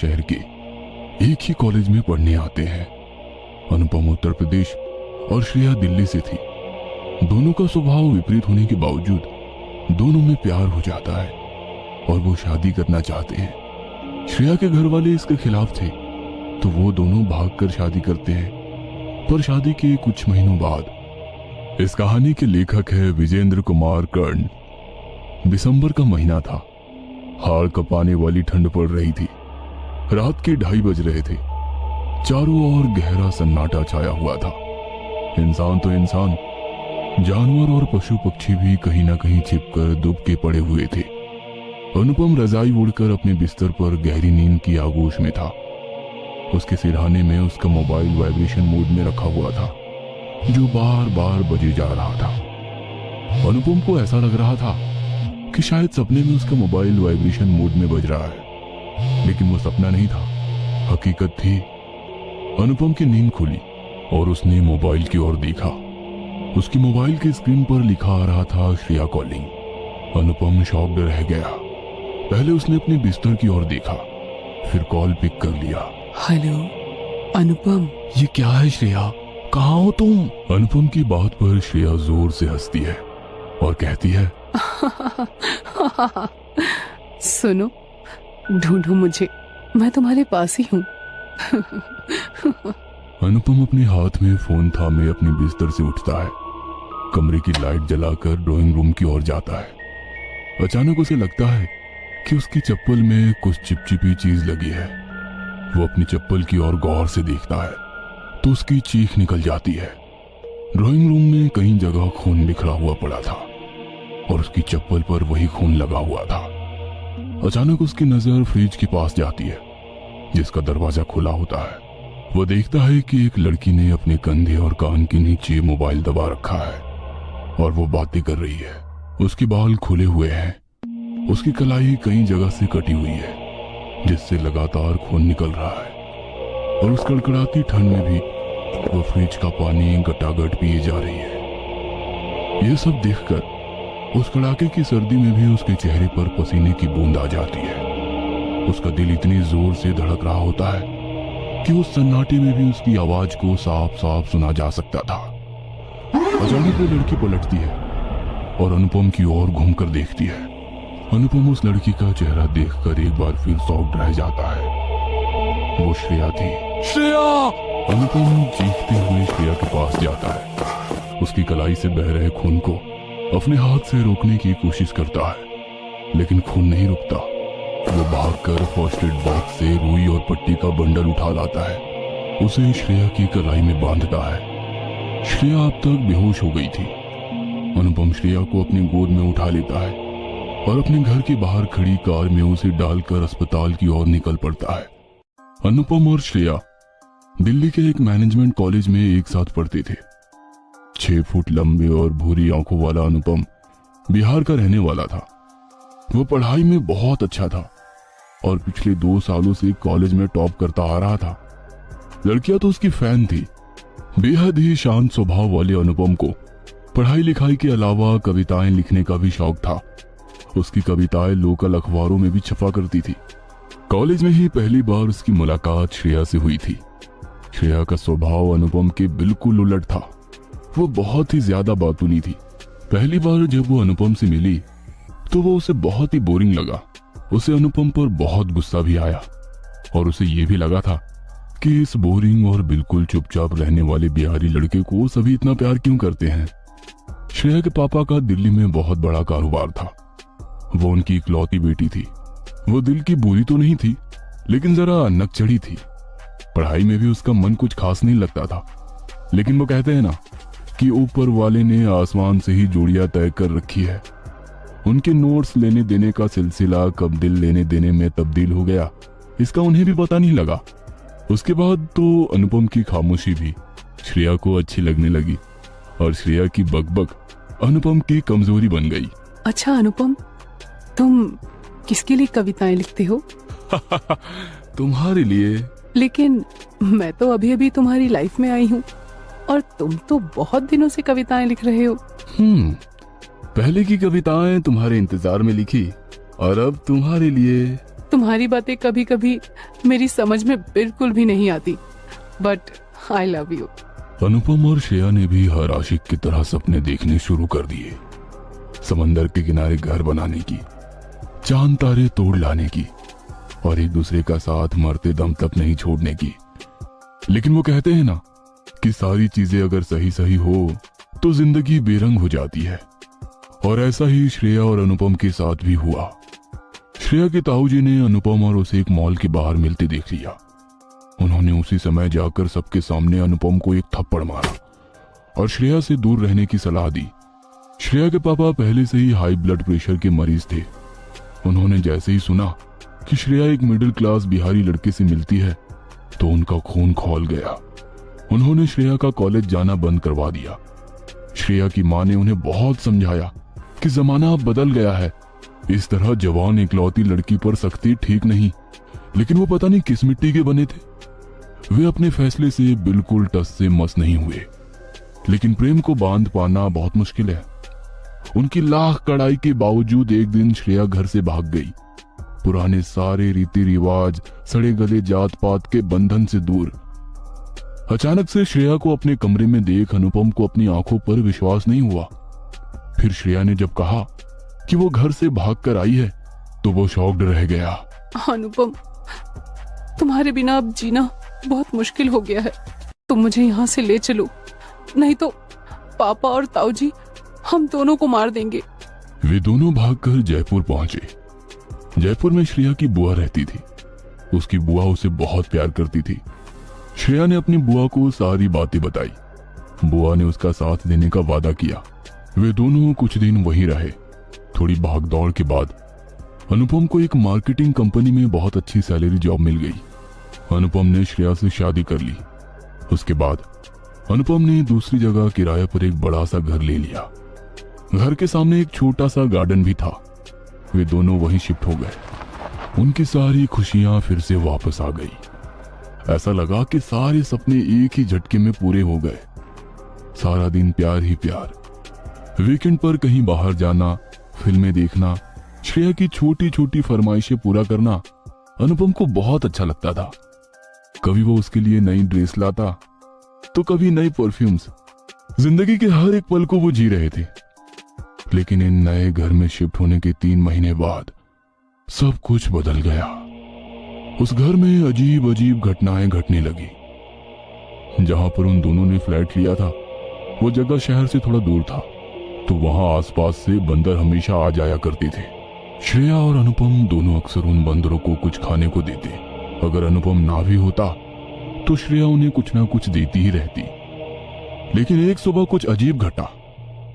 शहर के एक ही कॉलेज में पढ़ने आते हैं। अनुपम उत्तर प्रदेश और श्रेया दिल्ली से थी। दोनों का स्वभाव विपरीत होने के बावजूद दोनों में प्यार हो जाता है और वो शादी करना चाहते हैं। श्रेया के घर वाले इसके खिलाफ थे तो वो दोनों भागकर शादी करते हैं। पर शादी के कुछ महीनों बाद इस कहानी के लेखक है विजेंद्र कुमार कर्ण। दिसंबर का महीना था। हाड़ कपाने वाली ठंड पड़ रही थी। रात के 2:30 बज रहे थे। चारों ओर गहरा सन्नाटा छाया हुआ था। इंसान तो इंसान, जानवर और पशु पक्षी भी कहीं ना कहीं छिपकर दुबके पड़े हुए थे। अनुपम रजाई ओढ़कर अपने बिस्तर पर गहरी नींद की आगोश में था। उसके सिरहाने में उसका मोबाइल वाइब्रेशन मोड में रखा हुआ था जो बार बार बजे जा रहा था। अनुपम को ऐसा लग रहा था कि शायद सपने में उसका मोबाइल वाइब्रेशन मोड में बज रहा है, लेकिन वो सपना नहीं था, हकीकत थी। अनुपम की नींद खुली और उसने मोबाइल की ओर देखा। उसकी मोबाइल की स्क्रीन पर लिखा आ रहा था श्रेया कॉलिंग। अनुपम शॉक्ड रह गया। पहले उसने अपने बिस्तर की ओर देखा, फिर कॉल पिक कर लिया। हेलो अनुपम। ये क्या है श्रेया, कहाँ हो तुम? अनुपम की बात पर श्रेया जोर से हंसती है और कहती है सुनो, ढूंढो मुझे, मैं तुम्हारे पास ही हूँ। अनुपम अपने हाथ में फोन थामे अपने बिस्तर से उठता है। कमरे की लाइट जलाकर ड्राइंग रूम की ओर जाता है। अचानक उसे लगता है कि उसकी चप्पल में कुछ चिपचिपी चीज लगी है। वो अपनी चप्पल की ओर गौर से देखता है तो उसकी चीख निकल जाती है। ड्राइंग रूम में कई जगह खून बिखरा हुआ पड़ा था और उसकी चप्पल पर वही खून लगा हुआ था। अचानक उसकी नजर फ्रिज के पास जाती है जिसका दरवाजा खुला होता है। वो देखता है कि एक लड़की ने अपने कंधे और कान के नीचे मोबाइल दबा रखा है और वो बातें कर रही है। उसके बाल खुले हुए हैं। उसकी कलाई कई जगह से कटी हुई है जिससे लगातार खून निकल रहा है और उस कड़कड़ाती ठंड में भी वो फ्रिज का पानी गटागट पिए जा रही है। ये सब देखकर उस कड़ाके की सर्दी में भी उसके चेहरे पर पसीने की बूंद आ जाती है। उसका दिल इतनी जोर से धड़क रहा होता है कि उस सन्नाटे में भी उसकी आवाज को साफ साफ सुना जा सकता था। अचानक वो लड़की पलटती है और अनुपम की ओर घूमकर देखती है। अनुपम उस लड़की का चेहरा देखकर एक बार फिर शॉक्ड रह जाता है। वो श्रेया थी। श्रेया! अनुपम चीखते हुए श्रेया के पास जाता है। उसकी कलाई से बह रहे खून को अपने हाथ से रोकने की कोशिश करता है, लेकिन खून नहीं रुकता। वो भागकर फर्स्ट एड बॉक्स से रुई और पट्टी का बंडल उठा लाता है। उसे श्रेया की कलाई में बांधता है। श्रेया अब तक बेहोश हो गई थी। अनुपम श्रेया को अपनी गोद में उठा लेता है और अपने घर के बाहर खड़ी कार में उसे डालकर अस्पताल की ओर निकल पड़ता है। अनुपम और श्रेया दिल्ली के एक मैनेजमेंट कॉलेज में एक साथ पढ़ते थे। 6 फुट लंबे और भूरी आंखों वाला अनुपम बिहार का रहने वाला था। वो पढ़ाई में बहुत अच्छा था और पिछले 2 सालों से कॉलेज में टॉप करता आ रहा था। लड़कियां तो उसकी फैन थी। बेहद ही शांत स्वभाव वाले अनुपम को पढ़ाई लिखाई के अलावा कविताएं लिखने का भी शौक था। उसकी कविताएं लोकल अखबारों में भी छपा करती थी। कॉलेज में ही पहली बार उसकी मुलाकात श्रेया से हुई थी। श्रेया का स्वभाव अनुपम के बिल्कुल उलट था। वो बहुत ही ज्यादा बातूनी थी। पहली बार जब वो अनुपम से मिली तो वो उसे बहुत ही बोरिंग लगा। उसे अनुपम पर बहुत गुस्सा भी आया और उसे ये भी लगा था कि इस बोरिंग और बिल्कुल चुपचाप रहने वाले बिहारी लड़के को सभी इतना प्यार क्यों करते हैं। श्रेया के पापा का दिल्ली में बहुत बड़ा कारोबार था। वो उनकी इकलौती बेटी थी। वो दिल की बुरी तो नहीं थी, लेकिन जरा नकचढ़ी थी। पढ़ाई में भी उसका मन कुछ खास नहीं लगता था, लेकिन वो कहते हैं ना कि ऊपर वाले ने आसमान से ही जोड़ियां तय कर रखी है। उनके नोट्स लेने देने का सिलसिला कब दिल लेने देने में तब्दील हो गया, इसका उन्हें भी पता नहीं लगा। उसके बाद तो अनुपम की खामोशी भी श्रेया को अच्छी लगने लगी और श्रेया की बकबक अनुपम की कमजोरी बन गई। अच्छा अनुपम, तुम किसके लिए कविताएं लिखते हो? तुम्हारे लिए। लेकिन मैं तो अभी अभी तुम्हारी लाइफ में आई हूँ और तुम तो बहुत दिनों से कविताएं लिख रहे हो। पहले की कविताएं तुम्हारे इंतजार में लिखी और अब तुम्हारे लिए। तुम्हारी बातें कभी कभी मेरी समझ में बिल्कुल भी नहीं आती, बट आई लव यू। अनुपम और श्रेया ने भी हर आशिक की तरह सपने देखने शुरू कर दिए। समंदर के किनारे घर बनाने की, चांद तारे तोड़ लाने की और एक दूसरे का साथ मरते दम तक नहीं छोड़ने की। लेकिन वो कहते हैं ना कि सारी चीजें अगर सही सही हो तो जिंदगी बेरंग हो जाती है, और ऐसा ही श्रेया और अनुपम के साथ भी हुआ। श्रेया के ताऊजी ने अनुपम और उसे एक मॉल के बाहर मिलते देख लिया। उन्होंने उसी समय जाकर सबके सामने अनुपम को एक थप्पड़ मारा और श्रेया से दूर रहने की सलाह दी। श्रेया के पापा पहले से ही हाई ब्लड प्रेशर के मरीज थे। उन्होंने जैसे ही सुना कि श्रेया एक मिडिल क्लास बिहारी लड़के से मिलती है तो उनका खून खौल गया। उन्होंने श्रेया का कॉलेज जाना बंद करवा दिया। श्रेया की मां ने उन्हें बहुत समझाया कि जमाना अब बदल गया है, इस तरह जवान इकलौती लड़की पर सख्ती ठीक नहीं। लेकिन वो पता नहीं किस मिट्टी के बने थे, वे अपने फैसले से बिल्कुल टस से मस नहीं हुए। लेकिन प्रेम को बांध पाना बहुत मुश्किल है। उनकी लाख कड़ाई के बावजूद एक दिन श्रेया घर से भाग गई, पुराने सारे रीति रिवाज, सड़े गले जात पात के बंधन से दूर। अचानक से श्रेया को अपने कमरे में देख अनुपम को अपनी आंखों पर विश्वास नहीं हुआ। फिर श्रेया ने जब कहा कि वो घर से भागकर आई है तो वो शॉक्ड रह गया। अनुपम, तुम्हारे बिना अब जीना बहुत मुश्किल हो गया है। तुम मुझे यहाँ से ले चलो, नहीं तो पापा और ताऊजी हम दोनों को मार देंगे। वे दोनों भागकर जयपुर पहुंचे। जयपुर में श्रेया की बुआ रहती थी। उसकी बुआ उसे बहुत प्यार करती थी। श्रेया ने अपनी बुआ को सारी बातें बताई। बुआ ने उसका साथ देने का वादा किया। वे दोनों कुछ दिन वहीं रहे। थोड़ी भागदौड़ के बाद अनुपम को एक मार्केटिंग कंपनी में बहुत अच्छी सैलरी जॉब मिल गई। अनुपम ने श्रेया से शादी कर ली। उसके बाद अनुपम ने दूसरी जगह किराए पर एक बड़ा सा घर ले लिया। घर के सामने एक छोटा सा गार्डन भी था। वे दोनों वहीं शिफ्ट हो गए। उनकी सारी खुशियां फिर से वापस आ गई। ऐसा लगा कि सारे सपने एक ही झटके में पूरे हो गए। सारा दिन प्यार ही प्यार। वीकेंड पर कहीं बाहर जाना, फिल्में देखना, श्रेया की छोटी छोटी फरमाइशें पूरा करना अनुपम को बहुत अच्छा लगता था। कभी वो उसके लिए नई ड्रेस लाता तो कभी नई परफ्यूम्स। जिंदगी के हर एक पल को वो जी रहे थे। लेकिन इन नए घर में शिफ्ट होने के 3 महीने बाद सब कुछ बदल गया। उस घर में अजीब अजीब घटनाएं घटने लगी। जहां पर उन दोनों ने फ्लैट लिया था वो जगह शहर से थोड़ा दूर था, तो वहां आसपास से बंदर हमेशा आ जाया करते थे। श्रेया और अनुपम दोनों अक्सर उन बंदरों को कुछ खाने को देते। अगर अनुपम ना भी होता तो श्रेया उन्हें कुछ ना कुछ देती ही रहती। लेकिन एक सुबह कुछ अजीब घटा।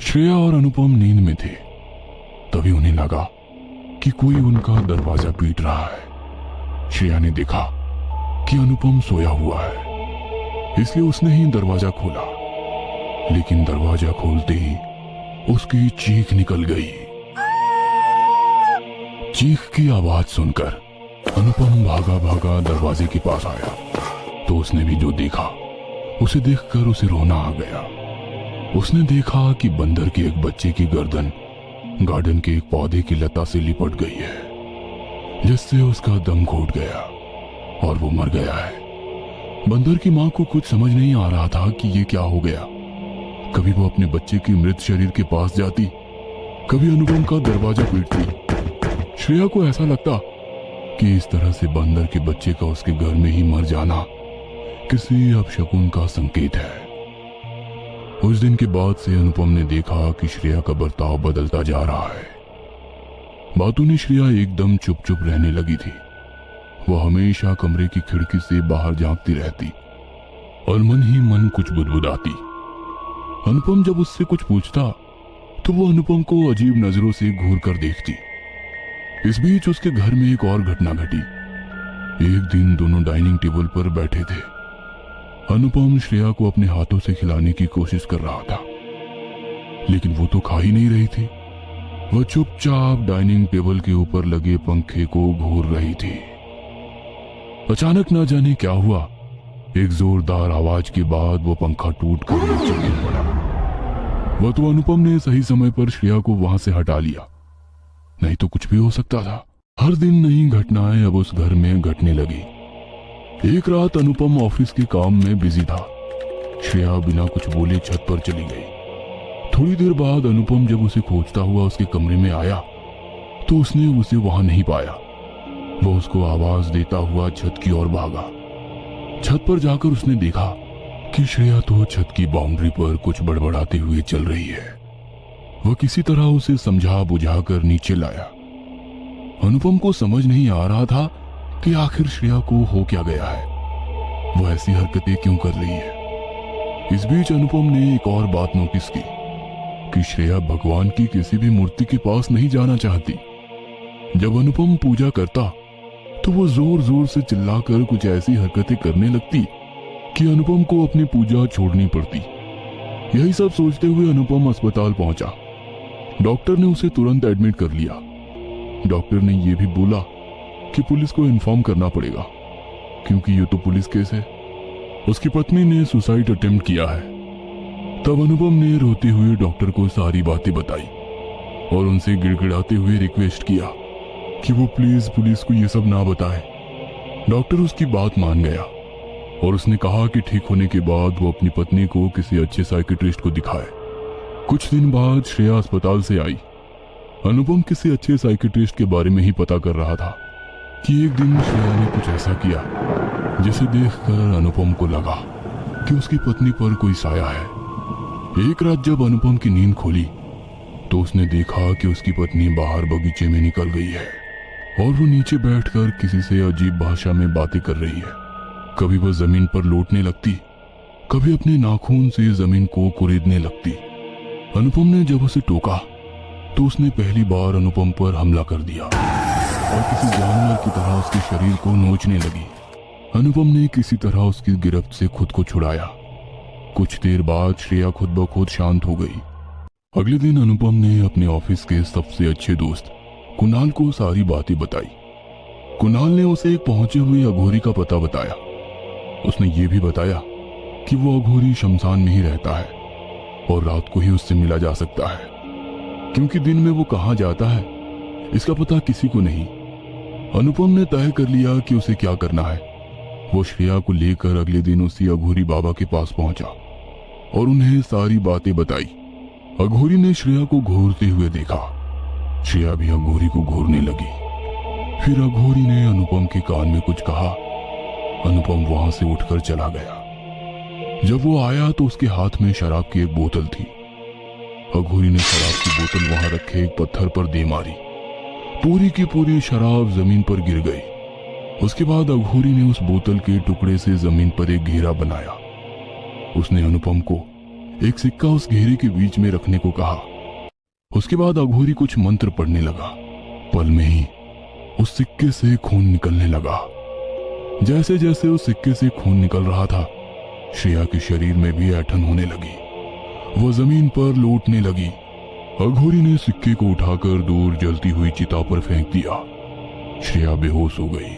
श्रेया और अनुपम नींद में थे। तभी उन्हें लगा कि कोई उनका दरवाजा पीट रहा है। श्रेया ने देखा कि अनुपम सोया हुआ है, इसलिए उसने ही दरवाजा खोला। लेकिन दरवाजा खोलते ही उसकी चीख निकल गई। चीख की आवाज सुनकर अनुपम भागा भागा दरवाजे के पास आया तो उसने भी जो देखा उसे देखकर उसे रोना आ गया। उसने देखा कि बंदर के एक बच्चे की गर्दन गार्डन के एक पौधे की लता से लिपट गई है, जिससे उसका दम घुट गया और वो मर गया है। बंदर की मां को कुछ समझ नहीं आ रहा था कि ये क्या हो गया। कभी वो अपने बच्चे के मृत शरीर के पास जाती, कभी अनुपम का दरवाजा पीटती। श्रेया को ऐसा लगता कि इस तरह से बंदर के बच्चे का उसके घर में ही मर जाना किसी अपशकुन का संकेत है। उस दिन के बाद से अनुपम ने देखा कि श्रेया का बर्ताव बदलता जा रहा है। बातों ने श्रेया एकदम चुप चुप रहने लगी थी। वह हमेशा कमरे की खिड़की से बाहर झांकती रहती और मन ही मन कुछ बुदबुदाती। अनुपम जब उससे कुछ पूछता तो वो अनुपम को अजीब नजरों से घूर कर देखती। इस बीच उसके घर में एक और घटना घटी। एक दिन दोनों डाइनिंग टेबल पर बैठे थे। अनुपम श्रेया को अपने हाथों से खिलाने की कोशिश कर रहा था, लेकिन वो तो खा ही नहीं रही थी। वह चुपचाप डाइनिंग टेबल के ऊपर लगे पंखे को घूर रही थी। अचानक ना जाने क्या हुआ, एक जोरदार आवाज के बाद वो पंखा टूटकर नीचे गिर पड़ा। वह तो अनुपम ने सही समय पर श्रेया को वहां से हटा लिया, नहीं तो कुछ भी हो सकता था। हर दिन नई घटनाएं अब उस घर में घटने लगी। एक रात अनुपम ऑफिस के काम में बिजी था। श्रेया बिना कुछ बोले छत पर चली गई। थोड़ी देर बाद अनुपम जब उसे खोजता हुआ उसके कमरे में आया तो उसने उसे वहां नहीं पाया। वो उसको आवाज देता हुआ छत की ओर भागा। छत पर जाकर उसने देखा कि श्रेया तो छत की बाउंड्री पर कुछ बड़बड़ाते हुए चल रही है। वह किसी तरह उसे समझा बुझाकर नीचे लाया। अनुपम को समझ नहीं आ रहा था कि आखिर श्रेया को हो क्या गया है, वह ऐसी हरकतें क्यों कर रही है। इस बीच अनुपम ने एक और बात नोटिस की कि श्रेया भगवान की किसी भी मूर्ति के पास नहीं जाना चाहती। जब अनुपम पूजा करता तो वो जोर जोर से चिल्लाकर कुछ ऐसी हरकतें करने लगती कि अनुपम को अपनी पूजा छोड़नी पड़ती। यही सब सोचते हुए अनुपम अस्पताल पहुंचा। डॉक्टर ने उसे तुरंत एडमिट कर लिया। डॉक्टर ने यह भी बोला कि पुलिस को इन्फॉर्म करना पड़ेगा क्योंकि ये तो पुलिस केस है। उसकी पत्नी ने सुसाइड अटेम्प्ट किया है। तब अनुपम ने रोते हुए डॉक्टर को सारी बातें बताई और उनसे गिड़गिड़ाते हुए रिक्वेस्ट किया कि वो प्लीज पुलिस को ये सब ना बताए। डॉक्टर उसकी बात मान गया और उसने कहा कि ठीक होने के बाद वो अपनी पत्नी को किसी अच्छे साइकियाट्रिस्ट को दिखाए। कुछ दिन बाद श्रेया अस्पताल से आई। अनुपम किसी अच्छे साइकियाट्रिस्ट के बारे में ही पता कर रहा था कि एक दिन श्रेया ने कुछ ऐसा किया जिसे देखकर अनुपम को लगा कि उसकी पत्नी पर कोई साया है। एक रात जब अनुपम की नींद खुली तो उसने देखा कि उसकी पत्नी बाहर बगीचे में निकल गई है और वो नीचे बैठकर किसी से अजीब भाषा में बातें कर रही है। कभी वह जमीन पर लौटने लगती, कभी अपने नाखून से जमीन को कुरेदने लगती। अनुपम ने जब उसे टोका तो उसने पहली बार अनुपम पर हमला कर दिया और किसी जानवर की तरह उसके शरीर को नोचने लगी। अनुपम ने किसी तरह उसकी गिरफ्त से खुद को छुड़ाया। कुछ देर बाद श्रेया खुद ब खुद शांत हो गई। अगले दिन अनुपम ने अपने ऑफिस के सबसे अच्छे दोस्त कुणाल को सारी बातें बताई। कुणाल ने उसे एक पहुंचे हुए अघोरी का पता बताया। उसने ये भी बताया कि वो अघोरी शमशान में ही रहता है और रात को ही उससे मिला जा सकता है क्योंकि दिन में वो कहाँ जाता है इसका पता किसी को नहीं। अनुपम ने तय कर लिया कि उसे क्या करना है। वो श्रेया को लेकर अगले दिन उसी अघोरी बाबा के पास पहुंचा और उन्हें सारी बातें बताई। अघोरी ने श्रेया को घूरते हुए देखा। श्रेया भी अघोरी को घूरने लगी। फिर अघोरी ने अनुपम के कान में कुछ कहा। अनुपम वहां से उठकर चला गया। जब वो आया तो उसके हाथ में शराब की एक बोतल थी। अघोरी ने शराब की बोतल वहां रखे एक पत्थर पर दे मारी। पूरी की पूरी शराब जमीन पर गिर गई। उसके बाद अघोरी ने उस बोतल के टुकड़े से जमीन पर एक घेरा बनाया। उसने अनुपम को एक सिक्का उस घेरे के बीच में रखने को कहा। उसके बाद अघोरी कुछ मंत्र पढ़ने लगा। पल में ही उस सिक्के से खून निकलने लगा। जैसे जैसे उस सिक्के से खून निकल रहा था श्रेया के शरीर में भी ऐंठन होने लगी। वह जमीन पर लौटने लगी। अघोरी ने सिक्के को उठाकर दूर जलती हुई चिता पर फेंक दिया। श्रेया बेहोश हो गई।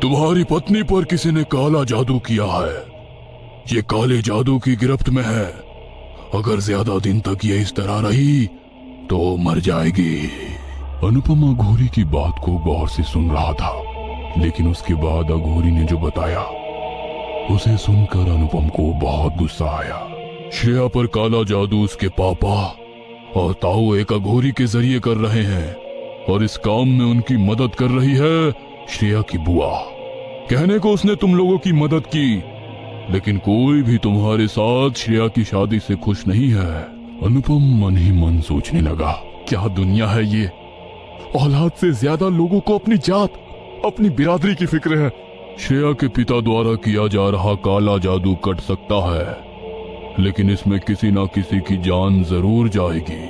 तुम्हारी पत्नी पर किसी ने काला जादू किया है। ये काले जादू की गिरफ्त में है। अगर ज्यादा दिन तक ये इस तरह रही तो मर जाएगी। अनुपम अघोरी की बात को गौर से सुन रहा था, लेकिन उसके बाद अघोरी ने जो बताया उसे सुनकर अनुपम को बहुत गुस्सा आया। श्रेया पर काला जादू उसके पापा और ताऊ एक अघोरी के जरिए कर रहे हैं और इस काम में उनकी मदद कर रही है श्रेया की बुआ। कहने को उसने तुम लोगों की मदद की, लेकिन कोई भी तुम्हारे साथ श्रेया की शादी से खुश नहीं है। अनुपम मन ही मन सोचने लगा, क्या दुनिया है ये। औलाद से ज्यादा लोगों को अपनी जात, अपनी बिरादरी की फिक्र है। श्रेया के पिता द्वारा किया जा रहा काला जादू कट सकता है, लेकिन इसमें किसी ना किसी की जान जरूर जाएगी।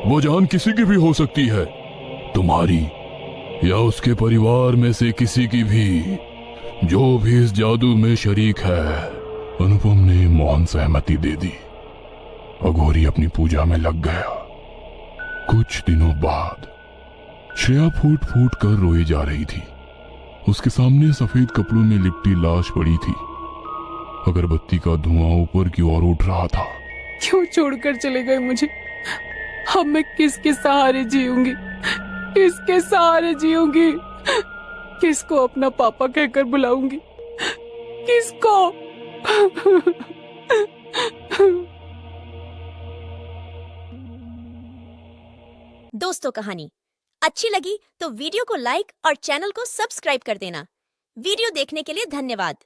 वो जान किसी की भी हो सकती है, तुम्हारी या उसके परिवार में से किसी की भी, जो भी इस जादू में शरीक है। अनुपम ने मौन सहमति दे दी। अघोरी अपनी पूजा में लग गया। कुछ दिनों बाद श्रेया फूट फूट कर रोई जा रही थी। उसके सामने सफेद कपड़ों में लिपटी लाश पड़ी थी। अगरबत्ती का धुआं ऊपर की ओर उठ रहा था। क्यों छोड़कर चले गए मुझे? अब मैं किसके सहारे जीऊंगी, किसके सहारे जीऊंगी? किसको अपना पापा कहकर बुलाऊंगी? किसको? दोस्तों, कहानी अच्छी लगी तो वीडियो को लाइक और चैनल को सब्सक्राइब कर देना। वीडियो देखने के लिए धन्यवाद।